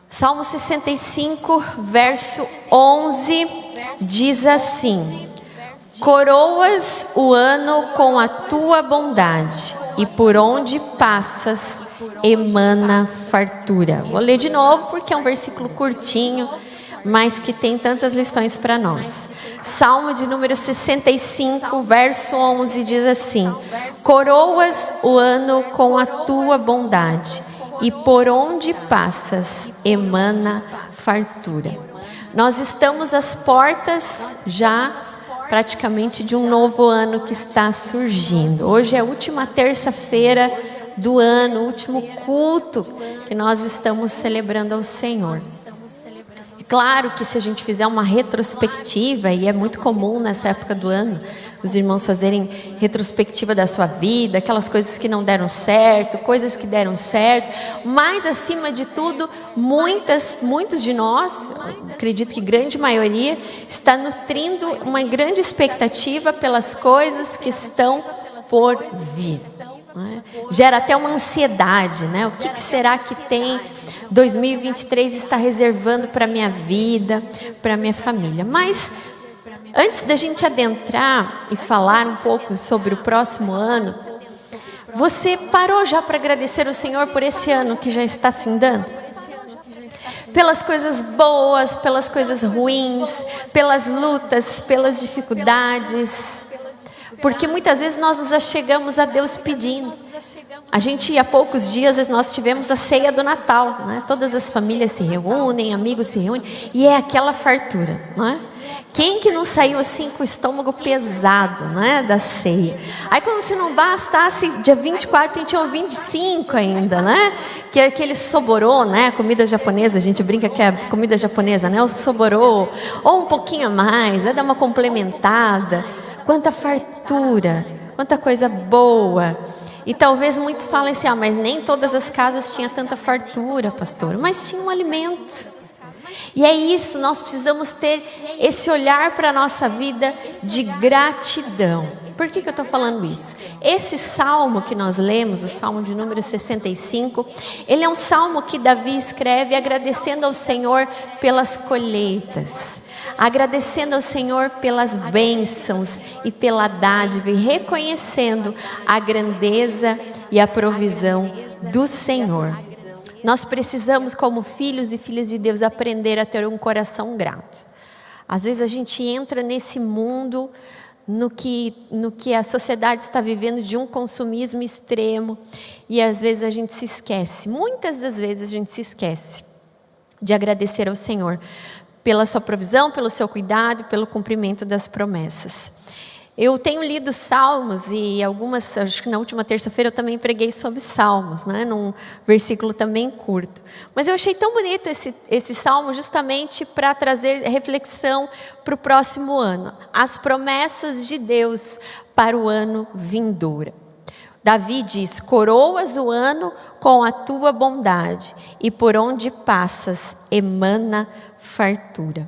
Salmo 65, verso 11, diz assim: coroas o ano com a tua bondade, e por onde passas emana fartura. Vou ler de novo porque é um versículo curtinho, mas que tem tantas lições para nós. Salmo de número 65, verso 11 diz assim: coroas o ano com a tua bondade, e por onde passas emana fartura. Nós estamos às portas já praticamente de um novo ano que está surgindo. Hoje é a última terça-feira do ano, o último culto que nós estamos celebrando ao Senhor. Claro que se a gente fizer uma retrospectiva, e é muito comum nessa época do ano, os irmãos fazerem retrospectiva da sua vida, aquelas coisas que não deram certo, coisas que deram certo, mas acima de tudo, muitos de nós, acredito que grande maioria, está nutrindo uma grande expectativa pelas coisas que estão por vir. Né? Gera até uma ansiedade, né? O que será que tem 2023 está reservando para a minha vida, para a minha família. Mas antes da gente adentrar e falar um pouco sobre o próximo ano, você parou já para agradecer ao Senhor por esse ano que já está findando? Pelas coisas boas, pelas coisas ruins, pelas lutas, pelas dificuldades. Porque muitas vezes nós nos achegamos a Deus pedindo. A gente, há poucos dias, nós tivemos a ceia do Natal, né? Todas as famílias se reúnem, amigos se reúnem, e é aquela fartura, não é? Quem que não saiu assim com o estômago pesado, né, da ceia? Aí como se não bastasse, dia 24 tem dia 25 ainda, né? Que é aquele soborô, né? Comida japonesa, a gente brinca que é comida japonesa, né? O soborô, ou um pouquinho a mais, dar uma complementada. Quanta fartura, quanta coisa boa. E talvez muitos falem assim: mas nem todas as casas tinham tanta fartura, pastor. Mas tinha um alimento. E é isso, nós precisamos ter esse olhar para a nossa vida de gratidão. Por que eu estou falando isso? Esse salmo que nós lemos, o salmo de número 65, ele é um salmo que Davi escreve agradecendo ao Senhor pelas colheitas, agradecendo ao Senhor pelas bênçãos e pela dádiva, e reconhecendo a grandeza e a provisão do Senhor. Nós precisamos, como filhos e filhas de Deus, aprender a ter um coração grato. Às vezes a gente entra nesse mundo no que a sociedade está vivendo, de um consumismo extremo, e às vezes a gente se esquece, muitas das vezes a gente se esquece de agradecer ao Senhor pela sua provisão, pelo seu cuidado, pelo cumprimento das promessas. Eu tenho lido Salmos, e acho que na última terça-feira eu também preguei sobre Salmos, né, num versículo também curto. Mas eu achei tão bonito esse Salmo justamente para trazer reflexão para o próximo ano. As promessas de Deus para o ano vindouro. Davi diz: coroas o ano com a tua bondade, e por onde passas emana fartura.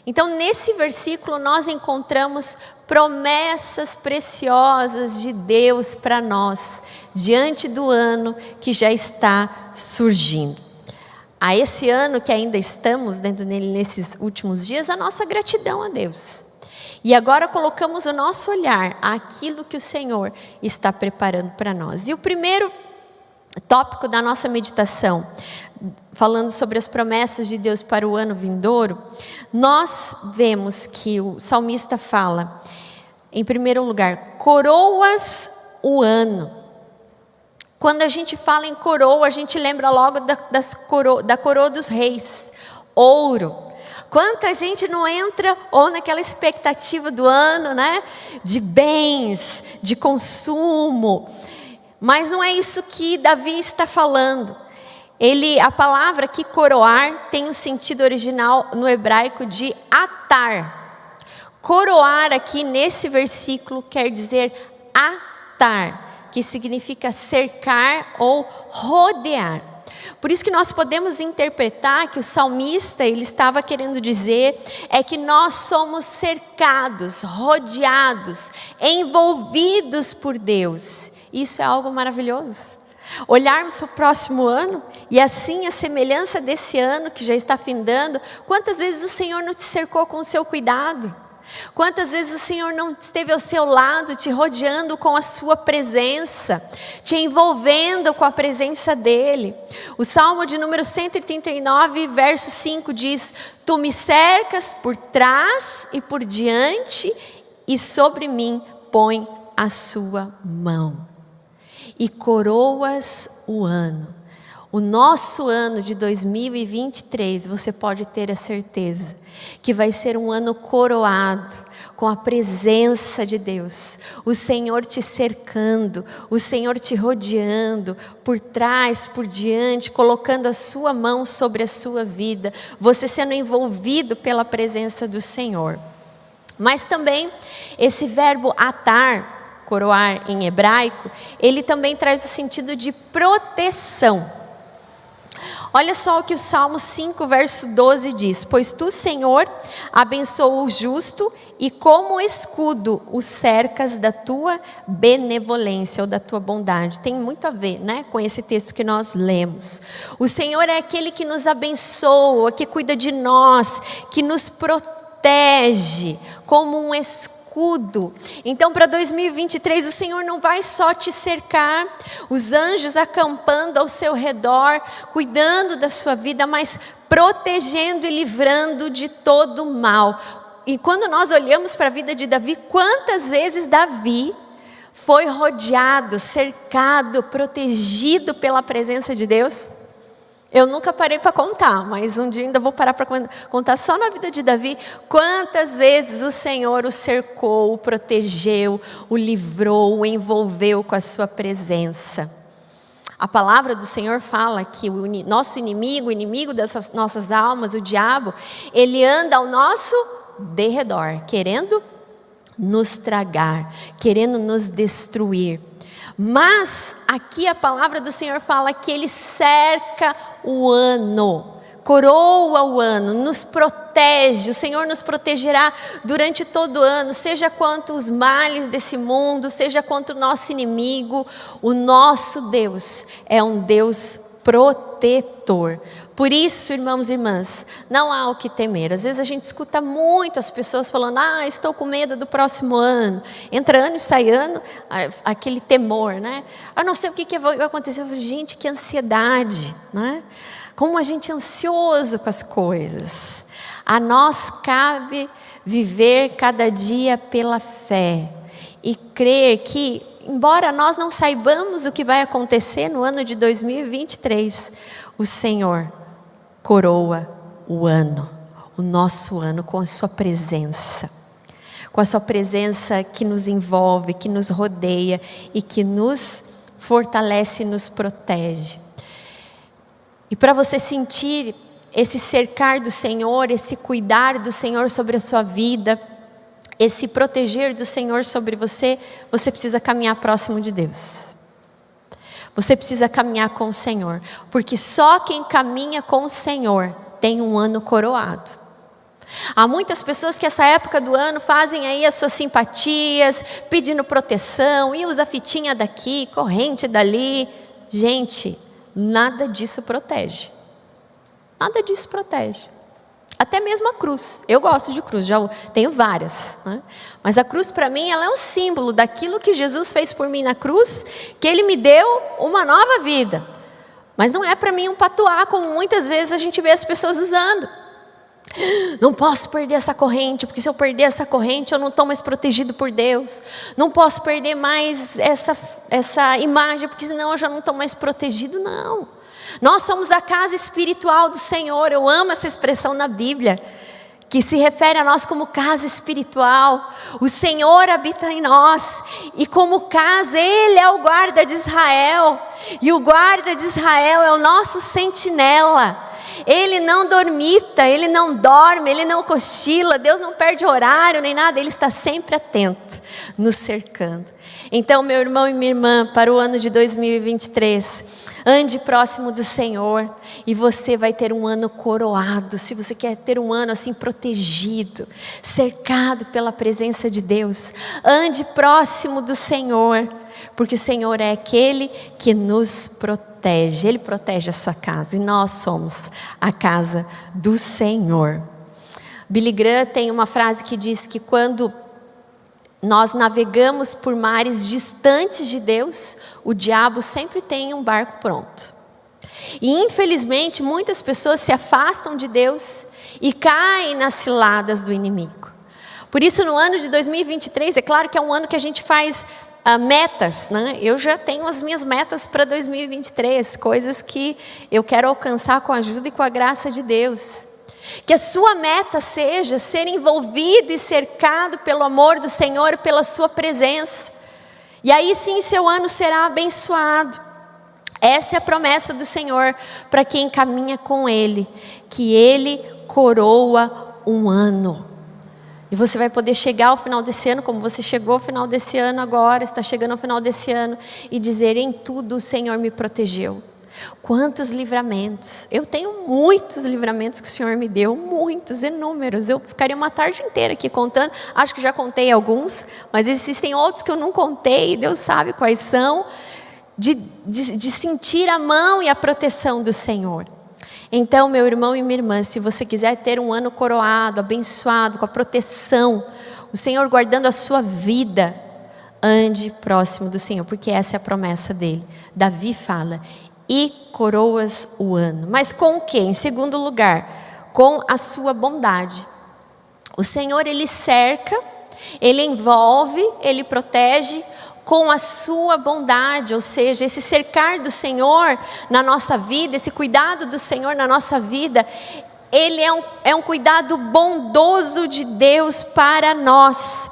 Então, nesse versículo nós encontramos promessas preciosas de Deus para nós, diante do ano que já está surgindo. A esse ano que ainda estamos dentro dele nesses últimos dias, a nossa gratidão a Deus. E agora colocamos o nosso olhar àquilo que o Senhor está preparando para nós. E o primeiro tópico da nossa meditação, falando sobre as promessas de Deus para o ano vindouro, nós vemos que o salmista fala, em primeiro lugar, coroas o ano. Quando a gente fala em coroa, a gente lembra logo da coroa dos reis, ouro. Quanta gente não entra ou naquela expectativa do ano, né? De bens, de consumo. Mas não é isso que Davi está falando. A palavra aqui, coroar, tem um sentido original no hebraico de atar. Coroar aqui nesse versículo quer dizer atar, que significa cercar ou rodear. Por isso que nós podemos interpretar que o salmista, ele estava querendo dizer, é que nós somos cercados, rodeados, envolvidos por Deus. Isso é algo maravilhoso. Olharmos para o próximo ano E assim, a semelhança desse ano que já está findando, quantas vezes o Senhor não te cercou com o seu cuidado? Quantas vezes o Senhor não esteve ao seu lado, te rodeando com a sua presença, te envolvendo com a presença dEle? O Salmo de número 139, verso 5 diz: Tu me cercas por trás e por diante, e sobre mim põe a sua mão. E coroas o ano. O nosso ano de 2023, você pode ter a certeza que vai ser um ano coroado com a presença de Deus. O Senhor te cercando, o Senhor te rodeando, por trás, por diante, colocando a sua mão sobre a sua vida, você sendo envolvido pela presença do Senhor. Mas também esse verbo atar, coroar em hebraico, ele também traz o sentido de proteção. Olha só o que o Salmo 5, verso 12 diz: Pois tu, Senhor, abençoa o justo e como escudo o cercas da tua benevolência ou da tua bondade. Tem muito a ver, né, com esse texto que nós lemos. O Senhor é aquele que nos abençoa, que cuida de nós, que nos protege como um escudo. Então, para 2023, o Senhor não vai só te cercar, os anjos acampando ao seu redor, cuidando da sua vida, mas protegendo e livrando de todo mal. E quando nós olhamos para a vida de Davi, quantas vezes Davi foi rodeado, cercado, protegido pela presença de Deus? Eu nunca parei para contar, mas um dia ainda vou parar para contar só na vida de Davi. Quantas vezes o Senhor o cercou, o protegeu, o livrou, o envolveu com a sua presença. A palavra do Senhor fala que o nosso inimigo, o inimigo das nossas almas, o diabo, ele anda ao nosso derredor, querendo nos tragar, querendo nos destruir. Mas aqui a palavra do Senhor fala que Ele cerca o ano, coroa o ano, nos protege. O Senhor nos protegerá durante todo o ano, seja quanto os males desse mundo, seja quanto o nosso inimigo. O nosso Deus é um Deus protetor. Por isso, irmãos e irmãs, não há o que temer. Às vezes a gente escuta muito as pessoas falando: estou com medo do próximo ano. Entra ano e sai ano, aquele temor, né? Não sei o que vai acontecer. Eu falo, gente, que ansiedade, né? Como a gente é ansioso com as coisas. A nós cabe viver cada dia pela fé e crer que, embora nós não saibamos o que vai acontecer no ano de 2023, o Senhor coroa o ano, o nosso ano, com a sua presença. Com a sua presença que nos envolve, que nos rodeia e que nos fortalece e nos protege. E para você sentir esse cercar do Senhor, esse cuidar do Senhor sobre a sua vida, esse proteger do Senhor sobre você, você precisa caminhar próximo de Deus. Você precisa caminhar com o Senhor, porque só quem caminha com o Senhor tem um ano coroado. Há muitas pessoas que essa época do ano fazem aí as suas simpatias, pedindo proteção, e usa fitinha daqui, corrente dali. Gente, nada disso protege. Nada disso protege. Até mesmo a cruz. Eu gosto de cruz, já tenho várias, né? Mas a cruz para mim, ela é um símbolo daquilo que Jesus fez por mim na cruz, que Ele me deu uma nova vida. Mas não é para mim um patuá, como muitas vezes a gente vê as pessoas usando. Não posso perder essa corrente, porque se eu perder essa corrente eu não estou mais protegido por Deus. Não posso perder mais essa imagem, porque senão eu já não estou mais protegido. Não. Nós somos a casa espiritual do Senhor. Eu amo essa expressão na Bíblia, que se refere a nós como casa espiritual. O Senhor habita em nós, e como casa, Ele é o guarda de Israel, e o guarda de Israel é o nosso sentinela. Ele não dormita, Ele não dorme, Ele não cochila, Deus não perde horário nem nada, Ele está sempre atento, nos cercando. Então, meu irmão e minha irmã, para o ano de 2023, ande próximo do Senhor e você vai ter um ano coroado. Se você quer ter um ano assim protegido, cercado pela presença de Deus, ande próximo do Senhor. porque o Senhor é aquele que nos protege. Ele protege a sua casa e nós somos a casa do Senhor. Billy Graham tem uma frase que diz que quando nós navegamos por mares distantes de Deus, o diabo sempre tem um barco pronto. E infelizmente muitas pessoas se afastam de Deus e caem nas ciladas do inimigo. Por isso no ano de 2023, é claro que é um ano que a gente faz metas, né? Eu já tenho as minhas metas para 2023, coisas que eu quero alcançar com a ajuda e com a graça de Deus. Que a sua meta seja ser envolvido e cercado pelo amor do Senhor e pela sua presença. E aí sim seu ano será abençoado. Essa é a promessa do Senhor para quem caminha com Ele, que Ele coroa um ano. E você vai poder chegar ao final desse ano, como você chegou ao final desse ano agora, está chegando ao final desse ano, e dizer: em tudo o Senhor me protegeu. Quantos livramentos, eu tenho muitos livramentos que o Senhor me deu, muitos, inúmeros, eu ficaria uma tarde inteira aqui contando, acho que já contei alguns, mas existem outros que eu não contei, Deus sabe quais são, de sentir a mão e a proteção do Senhor. Então, meu irmão e minha irmã, se você quiser ter um ano coroado, abençoado, com a proteção, o Senhor guardando a sua vida, ande próximo do Senhor, porque essa é a promessa dele. Davi fala: e coroas o ano. Mas com o quê? Em segundo lugar, com a sua bondade. O Senhor, Ele cerca, Ele envolve, Ele protege com a sua bondade, ou seja, esse cercar do Senhor na nossa vida, esse cuidado do Senhor na nossa vida, Ele é um cuidado bondoso de Deus para nós.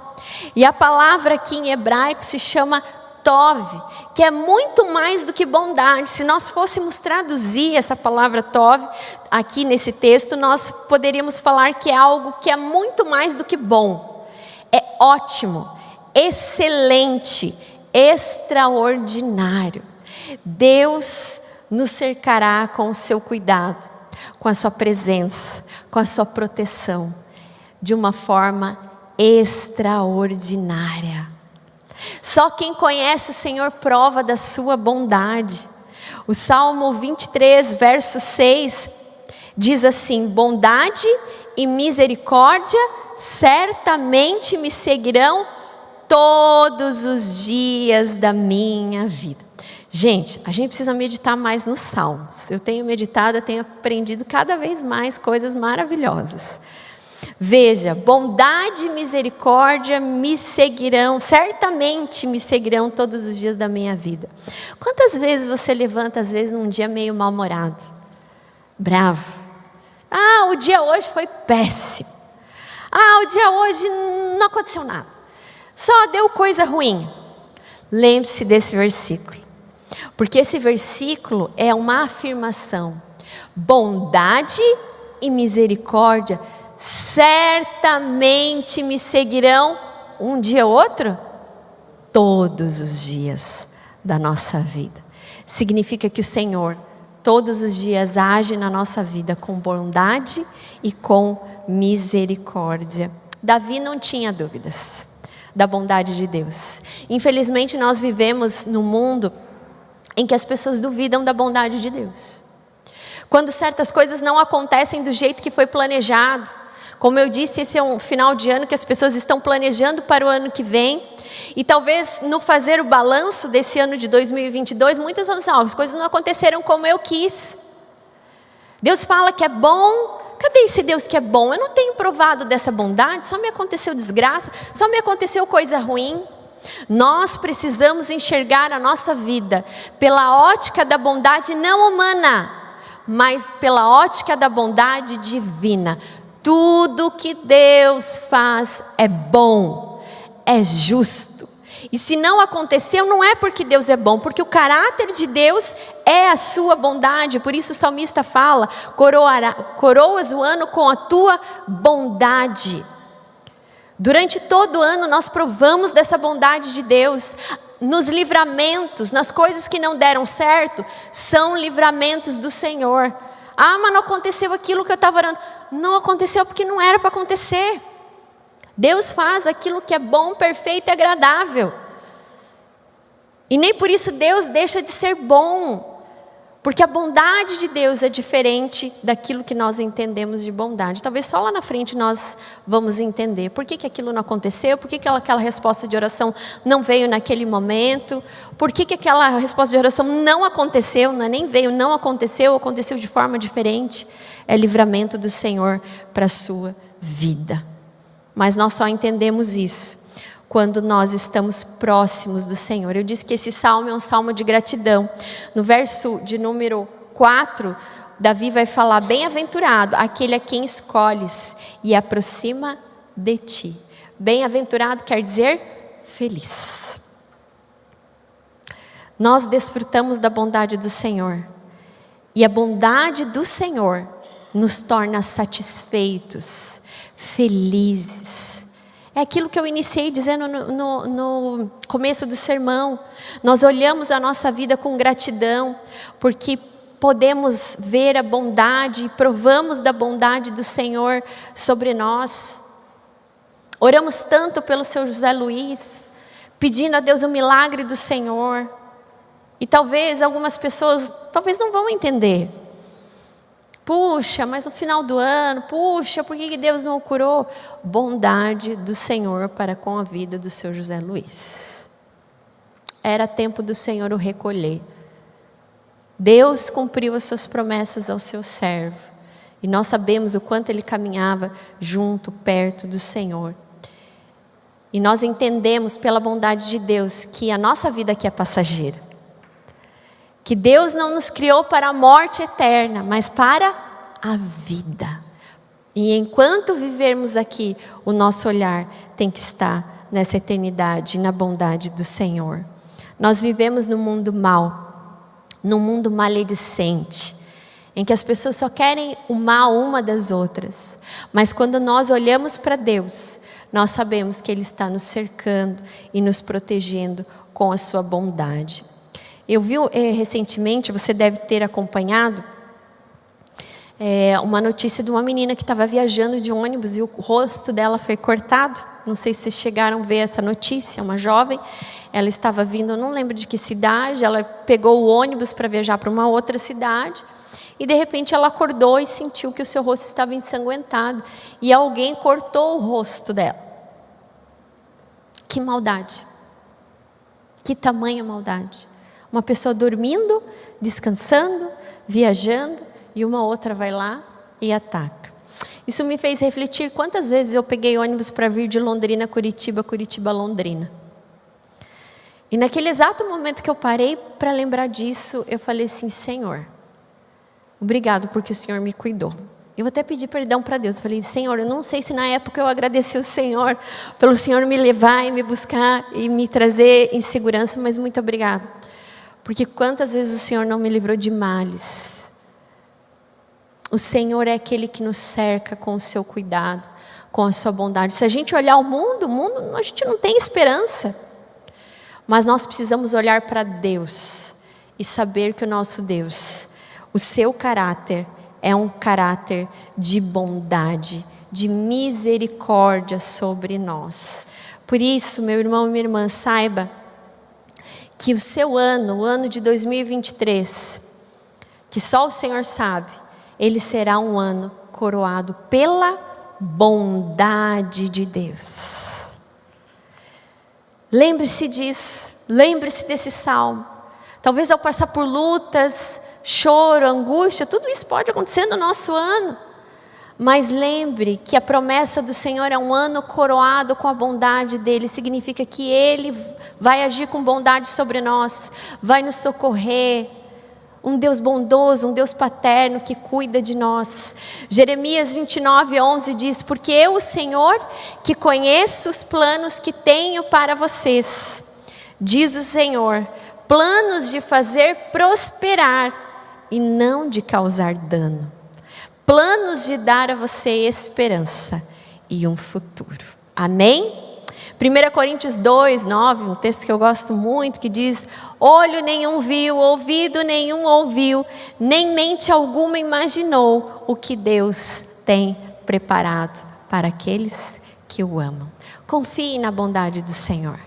E a palavra aqui em hebraico se chama Tov, que é muito mais do que bondade. Se nós fôssemos traduzir essa palavra Tov aqui nesse texto, nós poderíamos falar que é algo que é muito mais do que bom. É ótimo, excelente, extraordinário. Deus nos cercará com o seu cuidado, com a sua presença, com a sua proteção, de uma forma extraordinária. Só quem conhece o Senhor prova da sua bondade. O Salmo 23, verso 6, diz assim: bondade e misericórdia certamente me seguirão todos os dias da minha vida. Gente, a gente precisa meditar mais nos Salmos. Eu tenho meditado, eu tenho aprendido cada vez mais coisas maravilhosas. Veja, bondade e misericórdia me seguirão, certamente me seguirão todos os dias da minha vida. Quantas vezes você levanta, às vezes, num dia meio mal-humorado, bravo? Ah, o dia hoje foi péssimo. Ah, o dia hoje não aconteceu nada. Só deu coisa ruim. Lembre-se desse versículo, porque esse versículo é uma afirmação. Bondade e misericórdia certamente me seguirão um dia ou outro, todos os dias da nossa vida. Significa que o Senhor todos os dias age na nossa vida com bondade e com misericórdia. Davi não tinha dúvidas da bondade de Deus. Infelizmente nós vivemos num mundo em que as pessoas duvidam da bondade de Deus. Quando certas coisas não acontecem do jeito que foi planejado, como eu disse, esse é um final de ano que as pessoas estão planejando para o ano que vem, e talvez no fazer o balanço desse ano de 2022, muitas vão dizer: as coisas não aconteceram como eu quis. Deus fala que é bom. Cadê esse Deus que é bom? Eu não tenho provado dessa bondade, só me aconteceu desgraça, só me aconteceu coisa ruim. Nós precisamos enxergar a nossa vida pela ótica da bondade não humana, mas pela ótica da bondade divina. Tudo que Deus faz é bom, é justo. E se não aconteceu, não é porque Deus é bom, porque o caráter de Deus é a sua bondade. Por isso o salmista fala: coroas o ano com a tua bondade. Durante todo o ano nós provamos dessa bondade de Deus. Nos livramentos, nas coisas que não deram certo, são livramentos do Senhor. Ah, mas não aconteceu aquilo que eu estava orando. Não aconteceu porque não era para acontecer. Deus faz aquilo que é bom, perfeito e agradável. E nem por isso Deus deixa de ser bom. Porque a bondade de Deus é diferente daquilo que nós entendemos de bondade. Talvez só lá na frente nós vamos entender. Por que aquilo não aconteceu? Por que aquela resposta de oração não veio naquele momento? Por que aquela resposta de oração não aconteceu? Não é nem veio, não aconteceu, aconteceu de forma diferente. É livramento do Senhor para a sua vida. Mas nós só entendemos isso quando nós estamos próximos do Senhor. Eu disse que esse salmo é um salmo de gratidão. No verso de número 4, Davi vai falar: bem-aventurado aquele a quem escolhes e aproxima de ti. Bem-aventurado quer dizer feliz. Nós desfrutamos da bondade do Senhor. E a bondade do Senhor nos torna satisfeitos, felizes. É aquilo que eu iniciei dizendo no começo do sermão. Nós olhamos a nossa vida com gratidão, porque podemos ver a bondade, provamos da bondade do Senhor sobre nós. Oramos tanto pelo seu José Luiz, pedindo a Deus o milagre do Senhor. E talvez algumas pessoas não vão entender. Puxa, mas no final do ano, puxa, por que Deus não o curou? Bondade do Senhor para com a vida do seu José Luiz. Era tempo do Senhor o recolher. Deus cumpriu as suas promessas ao seu servo. E nós sabemos o quanto ele caminhava junto, perto do Senhor. E nós entendemos pela bondade de Deus que a nossa vida aqui é passageira. Que Deus não nos criou para a morte eterna, mas para a vida. E enquanto vivermos aqui, o nosso olhar tem que estar nessa eternidade, na bondade do Senhor. Nós vivemos num mundo mau, num mundo maledicente, em que as pessoas só querem o mal uma das outras. Mas quando nós olhamos para Deus, nós sabemos que Ele está nos cercando e nos protegendo com a sua bondade. Eu vi recentemente, você deve ter acompanhado, uma notícia de uma menina que estava viajando de ônibus e o rosto dela foi cortado. Não sei se vocês chegaram a ver essa notícia. Uma jovem, ela estava vindo, eu não lembro de que cidade, ela pegou o ônibus para viajar para uma outra cidade e de repente ela acordou e sentiu que o seu rosto estava ensanguentado e alguém cortou o rosto dela. Que maldade! Que tamanha maldade! Uma pessoa dormindo, descansando, viajando, e uma outra vai lá e ataca. Isso me fez refletir quantas vezes eu peguei ônibus para vir de Londrina a Curitiba, Curitiba a Londrina. E naquele exato momento que eu parei para lembrar disso, eu falei assim: Senhor, obrigado porque o Senhor me cuidou. Eu até pedi perdão para Deus. Eu falei: Senhor, eu não sei se na época eu agradeci o Senhor pelo Senhor me levar e me buscar e me trazer em segurança, mas muito obrigado. Porque quantas vezes o Senhor não me livrou de males. O Senhor é aquele que nos cerca com o seu cuidado, com a sua bondade. Se a gente olhar o mundo a gente não tem esperança. Mas nós precisamos olhar para Deus e saber que o nosso Deus, o seu caráter é um caráter de bondade, de misericórdia sobre nós. Por isso, meu irmão e minha irmã, saiba que o seu ano, o ano de 2023, que só o Senhor sabe, ele será um ano coroado pela bondade de Deus. Lembre-se disso, lembre-se desse salmo. Talvez ao passar por lutas, choro, angústia, tudo isso pode acontecer no nosso ano. Mas lembre que a promessa do Senhor é um ano coroado com a bondade dEle. Significa que Ele vai agir com bondade sobre nós, vai nos socorrer. Um Deus bondoso, um Deus paterno que cuida de nós. Jeremias 29:11 diz: porque eu, o Senhor, que conheço os planos que tenho para vocês, diz o Senhor, planos de fazer prosperar e não de causar dano. Planos de dar a você esperança e um futuro. Amém? 1 Coríntios 2:9, um texto que eu gosto muito, que diz: olho nenhum viu, ouvido nenhum ouviu, nem mente alguma imaginou o que Deus tem preparado para aqueles que o amam. Confie na bondade do Senhor.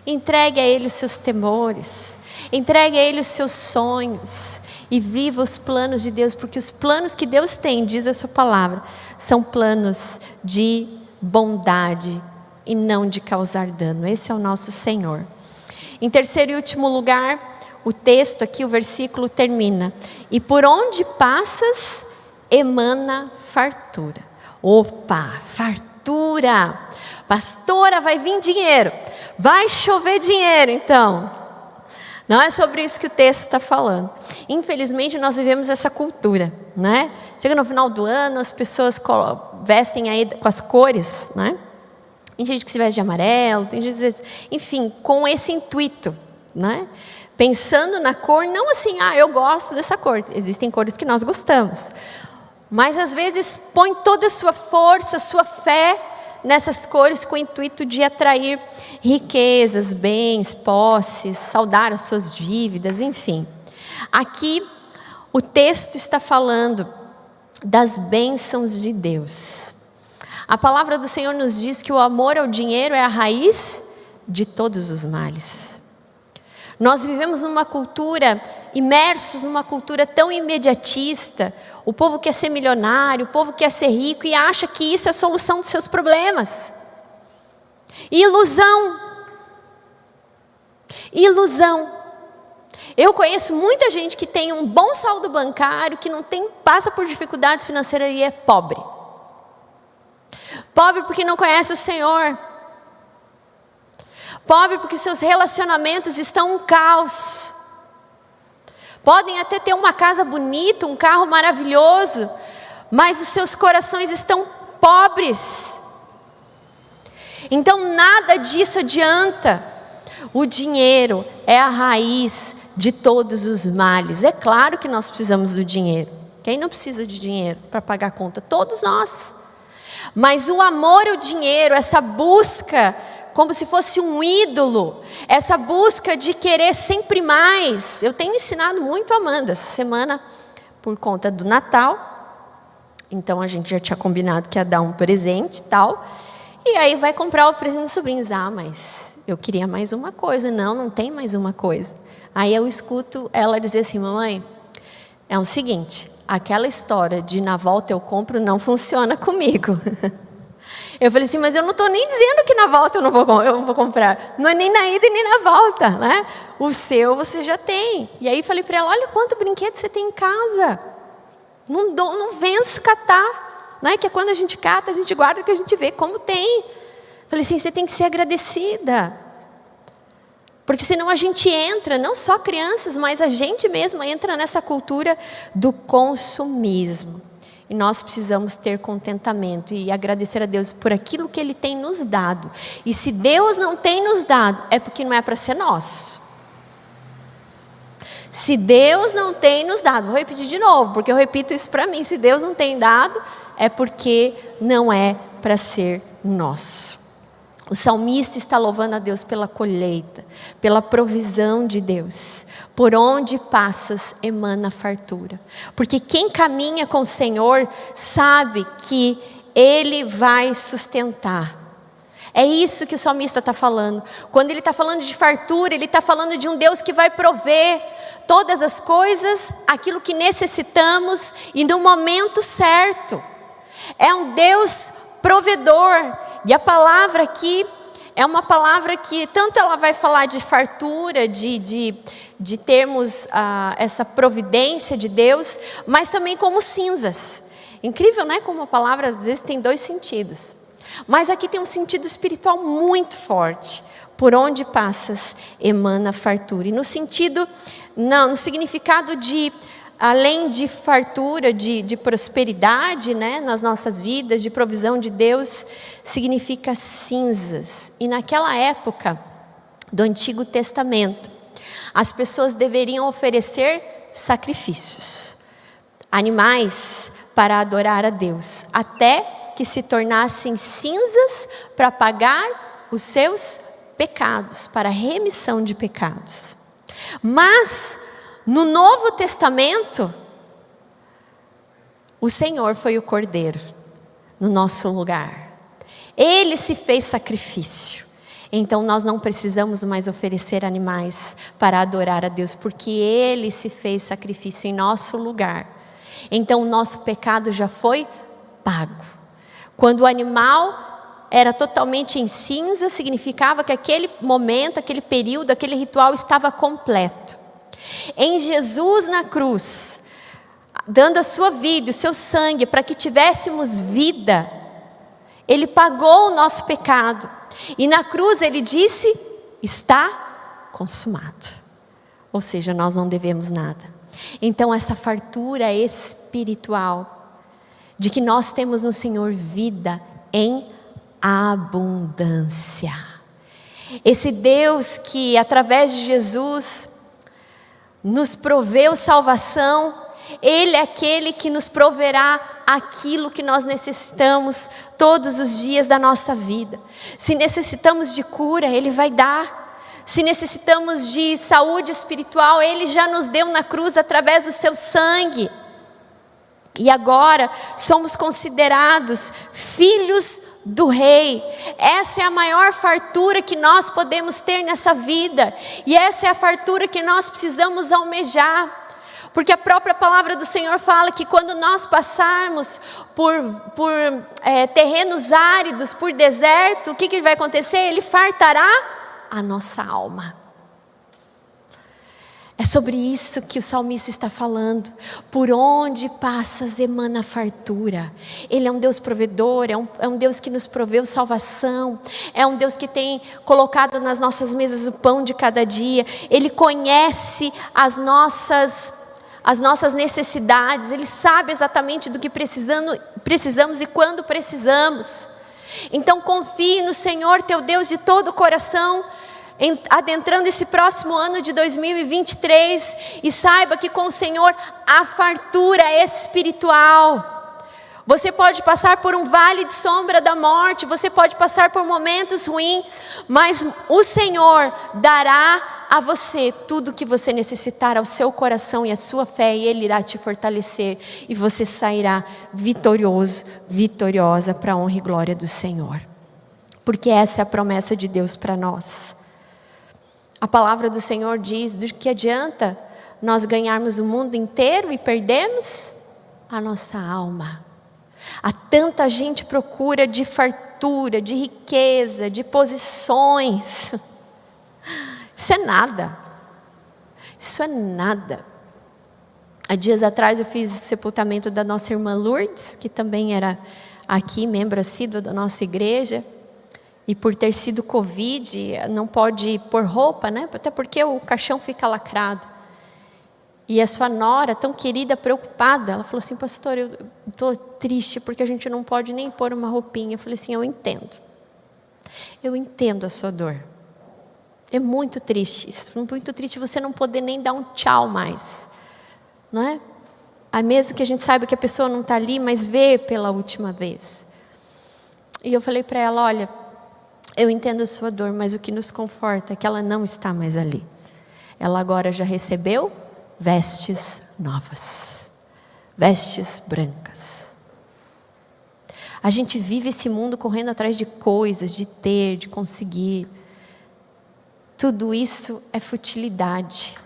Entregue a Ele os seus temores, entregue a Ele os seus sonhos e viva os planos de Deus, porque os planos que Deus tem, diz a sua palavra, são planos de bondade e não de causar dano. Esse é o nosso Senhor. Em terceiro e último lugar, o texto aqui, o versículo termina: e por onde passas, emana fartura. Opa, fartura! Pastora, vai vir dinheiro, vai chover dinheiro então. Não é sobre isso que o texto está falando. Infelizmente nós vivemos essa cultura, né? Chega no final do ano, as pessoas vestem aí com as cores, né? Tem gente que se veste de amarelo, tem gente que se veste, enfim, com esse intuito, né? Pensando na cor, não assim, eu gosto dessa cor. Existem cores que nós gostamos, mas às vezes põe toda a sua força, sua fé nessas cores com o intuito de atrair riquezas, bens, posses, saldar as suas dívidas, enfim. Aqui o texto está falando das bênçãos de Deus. A palavra do Senhor nos diz que o amor ao dinheiro é a raiz de todos os males. Nós vivemos numa cultura, imersos numa cultura tão imediatista. O povo quer ser milionário, o povo quer ser rico e acha que isso é a solução dos seus problemas. Ilusão. Ilusão. Eu conheço muita gente que tem um bom saldo bancário, que não passa por dificuldades financeiras e é pobre. Pobre porque não conhece o Senhor. Pobre porque seus relacionamentos estão um caos. Podem até ter uma casa bonita, um carro maravilhoso, mas os seus corações estão pobres. Então nada disso adianta. O dinheiro é a raiz de todos os males. É claro que nós precisamos do dinheiro. Quem não precisa de dinheiro para pagar a conta? Todos nós. Mas o amor ao dinheiro, essa busca como se fosse um ídolo, essa busca de querer sempre mais. Eu tenho ensinado muito a Amanda essa semana por conta do Natal. Então a gente já tinha combinado que ia dar um presente e tal. E aí vai comprar o presente dos sobrinhos. Mas eu queria mais uma coisa. Não tem mais uma coisa. Aí eu escuto ela dizer assim: mamãe, é o seguinte, aquela história de na volta eu compro não funciona comigo. Eu falei assim, mas eu não estou nem dizendo que na volta eu não vou comprar. Não é nem na ida e nem na volta, né? O seu você já tem. E aí falei para ela, olha quanto brinquedo você tem em casa. Não venço catar. Né? Que é quando a gente cata, a gente guarda o que a gente vê, como tem. Falei assim, você tem que ser agradecida. Porque senão a gente entra, não só crianças, mas a gente mesmo entra nessa cultura do consumismo. E nós precisamos ter contentamento e agradecer a Deus por aquilo que Ele tem nos dado. E se Deus não tem nos dado, é porque não é para ser nosso. Se Deus não tem nos dado, vou repetir de novo, porque eu repito isso para mim. Se Deus não tem dado, é porque não é para ser nosso. O salmista está louvando a Deus pela colheita, pela provisão de Deus. Por onde passas, emana fartura. Porque quem caminha com o Senhor sabe que Ele vai sustentar. É isso que o salmista está falando. Quando ele está falando de fartura, ele está falando de um Deus que vai prover todas as coisas, aquilo que necessitamos e no momento certo. É um Deus provedor. E a palavra aqui é uma palavra que tanto ela vai falar de fartura, de termos essa providência de Deus, mas também como cinzas. Incrível, né? Como a palavra às vezes tem dois sentidos. Mas aqui tem um sentido espiritual muito forte. Por onde passas, emana fartura. E no significado de, além de fartura, de prosperidade, né, nas nossas vidas, de provisão de Deus, significa cinzas. E naquela época do Antigo Testamento, as pessoas deveriam oferecer sacrifícios, animais para adorar a Deus, até que se tornassem cinzas para pagar os seus pecados, para a remissão de pecados. Mas no Novo Testamento, o Senhor foi o Cordeiro no nosso lugar. Ele se fez sacrifício. Então nós não precisamos mais oferecer animais para adorar a Deus, porque Ele se fez sacrifício em nosso lugar. Então o nosso pecado já foi pago. Quando o animal era totalmente em cinza, significava que aquele momento, aquele período, aquele ritual estava completo. Em Jesus na cruz, dando a sua vida, o seu sangue, para que tivéssemos vida, Ele pagou o nosso pecado. E na cruz Ele disse, está consumado. Ou seja, nós não devemos nada. Então essa fartura espiritual, de que nós temos no Senhor vida em abundância. Esse Deus que através de Jesus nos proveu salvação, Ele é aquele que nos proverá aquilo que nós necessitamos todos os dias da nossa vida. Se necessitamos de cura, Ele vai dar. Se necessitamos de saúde espiritual, Ele já nos deu na cruz através do seu sangue. E agora somos considerados filhos do Rei. Essa é a maior fartura que nós podemos ter nessa vida. E essa é a fartura que nós precisamos almejar. Porque a própria palavra do Senhor fala que quando nós passarmos por terrenos áridos, por deserto, o que vai acontecer? Ele fartará a nossa alma. É sobre isso que o salmista está falando. Por onde passas emana fartura. Ele é um Deus provedor, é um Deus que nos proveu salvação. É um Deus que tem colocado nas nossas mesas o pão de cada dia. Ele conhece as nossas necessidades. Ele sabe exatamente do que precisamos e quando precisamos. Então confie no Senhor teu Deus de todo o coração, adentrando esse próximo ano de 2023, e saiba que com o Senhor há fartura espiritual. Você pode passar por um vale de sombra da morte, você pode passar por momentos ruins, mas o Senhor dará a você tudo o que você necessitar, ao seu coração e à sua fé, e Ele irá te fortalecer, e você sairá vitorioso, vitoriosa, para a honra e glória do Senhor. Porque essa é a promessa de Deus para nós. A palavra do Senhor diz: de que adianta nós ganharmos o mundo inteiro e perdermos a nossa alma? Há tanta gente procura de fartura, de riqueza, de posições. Isso é nada. Isso é nada. Há dias atrás eu fiz o sepultamento da nossa irmã Lourdes, que também era aqui, membro assíduo da nossa igreja. E por ter sido Covid, não pode pôr roupa, né? Até porque o caixão fica lacrado. E a sua nora, tão querida, preocupada, ela falou assim: pastor, eu estou triste porque a gente não pode nem pôr uma roupinha. Eu falei assim: eu entendo. Eu entendo a sua dor. É muito triste. Muito triste você não poder nem dar um tchau mais. Não é? Mesmo que a gente saiba que a pessoa não está ali, mas vê pela última vez. E eu falei para ela: olha, eu entendo a sua dor, mas o que nos conforta é que ela não está mais ali. Ela agora já recebeu vestes novas, vestes brancas. A gente vive esse mundo correndo atrás de coisas, de ter, de conseguir. Tudo isso é futilidade.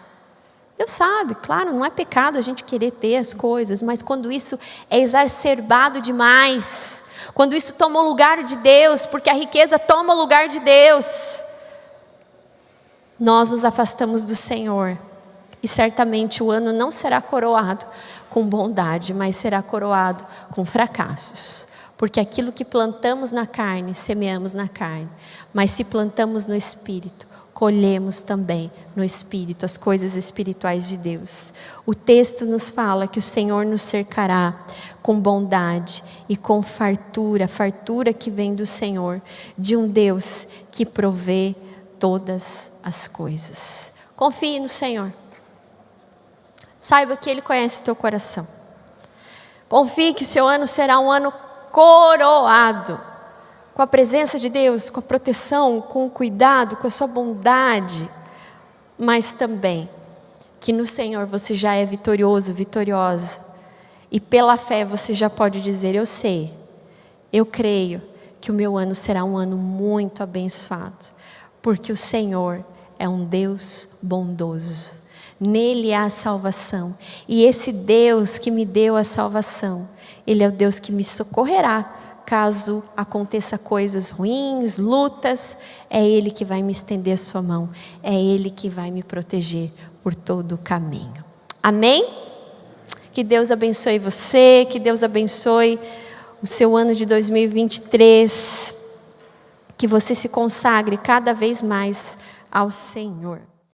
Deus sabe, claro, não é pecado a gente querer ter as coisas, mas quando isso é exacerbado demais, quando isso toma o lugar de Deus, porque a riqueza toma o lugar de Deus, nós nos afastamos do Senhor. E certamente o ano não será coroado com bondade, mas será coroado com fracassos. Porque aquilo que plantamos na carne, semeamos na carne. Mas se plantamos no Espírito, colhemos também no Espírito as coisas espirituais de Deus. O texto nos fala que o Senhor nos cercará com bondade e com fartura, fartura que vem do Senhor, de um Deus que provê todas as coisas. Confie no Senhor. Saiba que Ele conhece o teu coração. Confie que o seu ano será um ano coroado com a presença de Deus, com a proteção, com o cuidado, com a sua bondade, mas também que no Senhor você já é vitorioso, vitoriosa, e pela fé você já pode dizer: eu sei, eu creio que o meu ano será um ano muito abençoado, porque o Senhor é um Deus bondoso. Nele há salvação. E esse Deus que me deu a salvação, Ele é o Deus que me socorrerá caso aconteça coisas ruins, lutas. É Ele que vai me estender a sua mão. É Ele que vai me proteger por todo o caminho. Amém? Que Deus abençoe você, que Deus abençoe o seu ano de 2023. Que você se consagre cada vez mais ao Senhor.